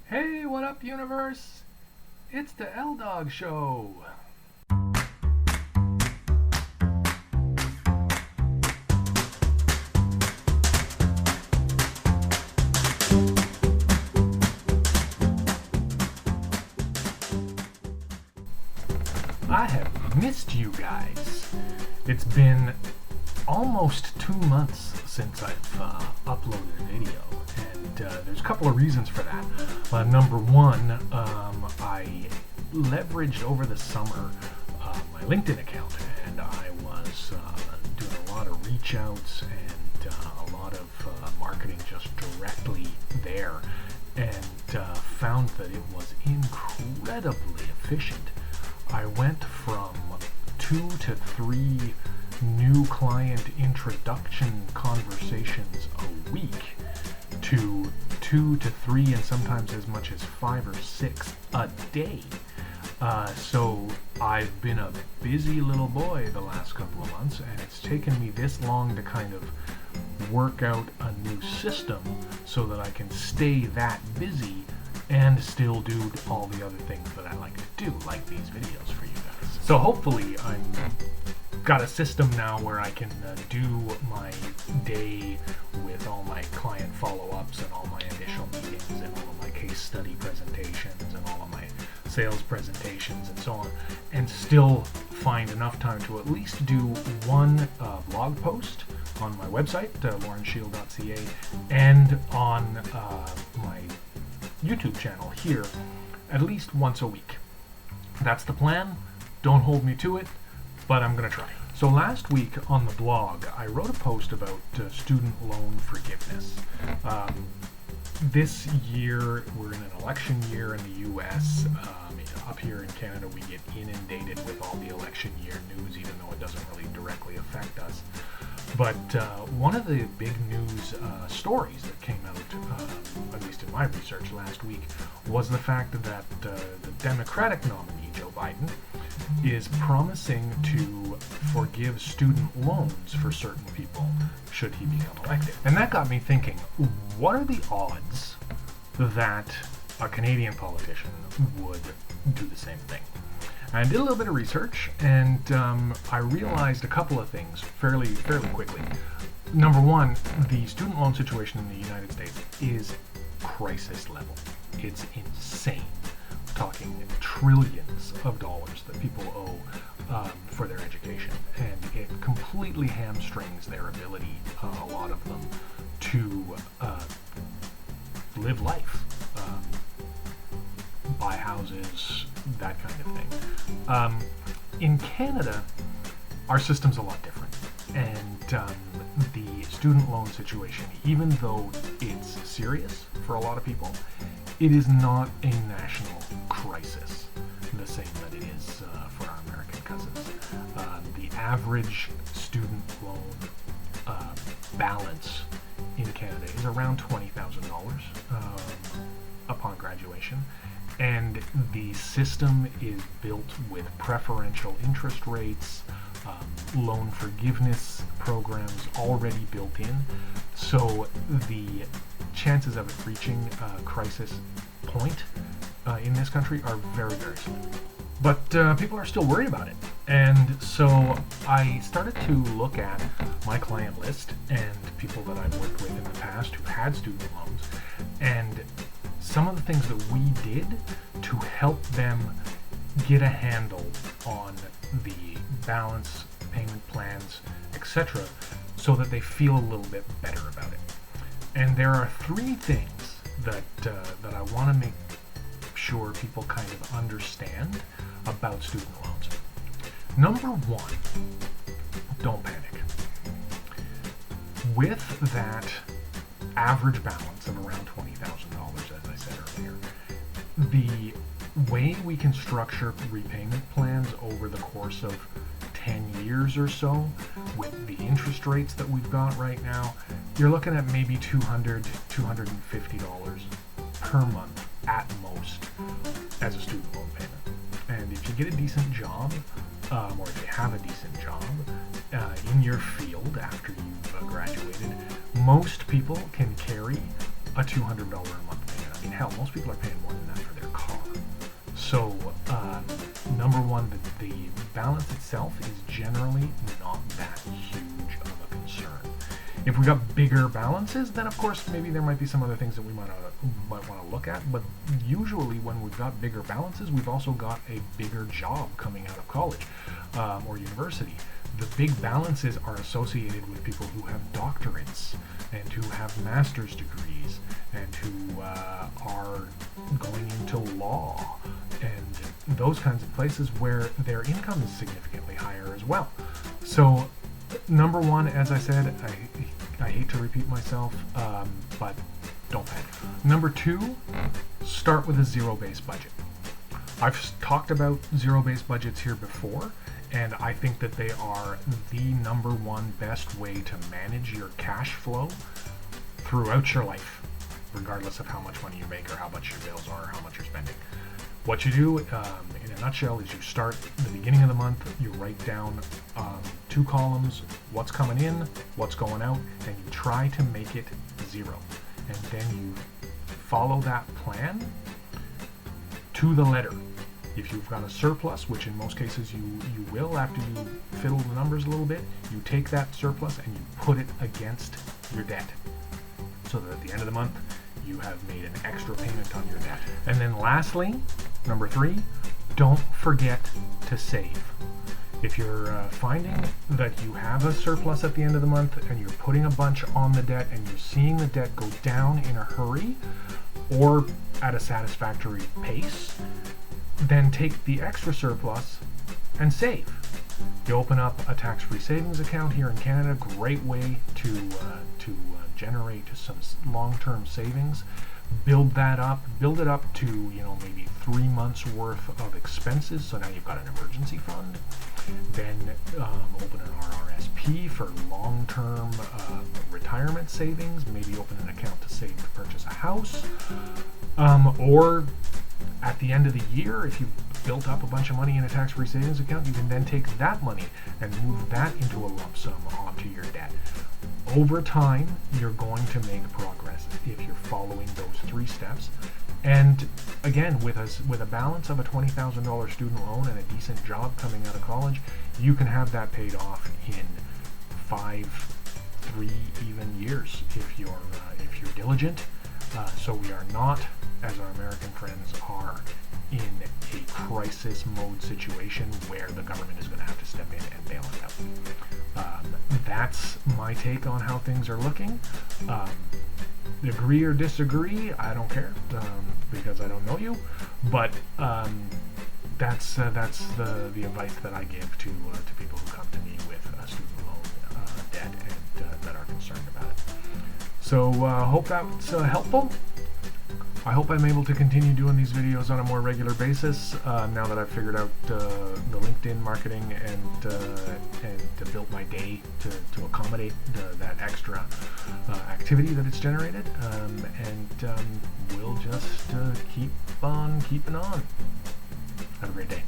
Hey, what up, universe? It's the L-Dog Show. I have missed you guys. It's been almost 2 months since I've uploaded a video, and there's a couple of reasons for that. Number one, I leveraged over the summer my LinkedIn account, and I was doing a lot of reach outs and a lot of marketing just directly there, and found that it was incredibly efficient. I went from 2 to 3 new client introduction conversations a week to 2 to 3 and sometimes as much as 5 or 6 a day. So I've been a busy little boy the last couple of months, and it's taken me this long to kind of work out a new system so that I can stay that busy and still do all the other things that I like to do, like these videos for you guys. So hopefully I've got a system now where I can do my day with all my client follow-ups and all my initial meetings and all of my case study presentations and all of my sales presentations and so on, and still find enough time to at least do one blog post on my website, laurenshield.ca, and on my YouTube channel here at least once a week. That's the plan. Don't hold me to it, but I'm going to try. So last week on the blog, I wrote a post about student loan forgiveness. This year, we're in an election year in the U.S. Up here in Canada, we get inundated with all the election year news, even though it doesn't really directly affect us. But one of the big news stories that came out, at least in my research last week, was the fact that the Democratic nominee, Joe Biden, is promising to forgive student loans for certain people should he become elected. And that got me thinking, what are the odds that a Canadian politician would do the same thing? I did a little bit of research, and I realized a couple of things fairly quickly. Number one, the student loan situation in the United States is crisis level. It's insane. We're talking trillions of dollars that people owe for their education, and it completely hamstrings their ability, a lot of them, to live life. Buy houses, that kind of thing. In Canada, our system's a lot different, and the student loan situation, even though it's serious for a lot of people, it is not a national crisis the same that it is for our American cousins. The average student loan balance in Canada is around $20,000 upon graduation. And the system is built with preferential interest rates, loan forgiveness programs already built in. So the chances of it reaching a crisis point in this country are very, very slim. But people are still worried about it. And so I started to look at my client list and people that I've worked with in the past who had student loans, and some of the things that we did to help them get a handle on the balance, payment plans, etc., so that they feel a little bit better about it. And there are 3 things that I want to make sure people kind of understand about student loans. Number 1, don't panic. With that average balance of around $20,000, as I said earlier, the way we can structure repayment plans over the course of 10 years or so, with the interest rates that we've got right now, you're looking at maybe $200, $250 per month at most as a student loan payment. And if you get a decent job, or if you have a decent job in your field after you've graduated, most people can carry a $200 a month payment. mean, hell, most people are paying more than that for their car. So, number one, the balance itself is generally not that huge of a concern. If we got bigger balances, then of course maybe there might be some other things that we might want to look at, but usually when we've got bigger balances, we've also got a bigger job coming out of college or university. The big balances are associated with people who have doctorates and who have master's degrees and who are going into law and those kinds of places where their income is significantly higher as well. So number one, as I said, I hate to repeat myself, but don't panic. Number two, start with a zero-based budget. I've talked about zero-based budgets here before, and I think that they are the number one best way to manage your cash flow throughout your life, regardless of how much money you make or how much your bills are or how much you're spending. What you do, in a nutshell, is you start at the beginning of the month, you write down 2 columns, what's coming in, what's going out, and you try to make it zero. And then you follow that plan to the letter. If you've got a surplus, which in most cases you will after you fiddle the numbers a little bit, you take that surplus and you put it against your debt. So that at the end of the month, you have made an extra payment on your debt. And then lastly, number 3, don't forget to save. If you're finding that you have a surplus at the end of the month and you're putting a bunch on the debt and you're seeing the debt go down in a hurry or at a satisfactory pace, then take the extra surplus and save. You open up a tax-free savings account here in Canada, great way to generate some long-term savings. Build it up to maybe 3 months worth of expenses, so now you've got an emergency fund. Then open an RRSP for long-term retirement savings, maybe open an account to save to purchase a house, or at the end of the year, if you've built up a bunch of money in a tax-free savings account, you can then take that money and move that into a lump sum onto your debt. Over time, you're going to make progress if you're following those 3 steps. And again, with a balance of a $20,000 student loan and a decent job coming out of college, you can have that paid off in 3 even years if you're diligent. So we are not, as our American friends are, in a crisis mode situation where the government is going to have to step in and bail it out. That's my take on how things are looking. Agree or disagree, I don't care, because I don't know you, but that's the advice that I give to people who come to me with a student loan debt and that are concerned about it. So hope that's helpful. I hope I'm able to continue doing these videos on a more regular basis now that I've figured out the LinkedIn marketing and built my day to accommodate that extra activity that it's generated. We'll just keep on keeping on. Have a great day.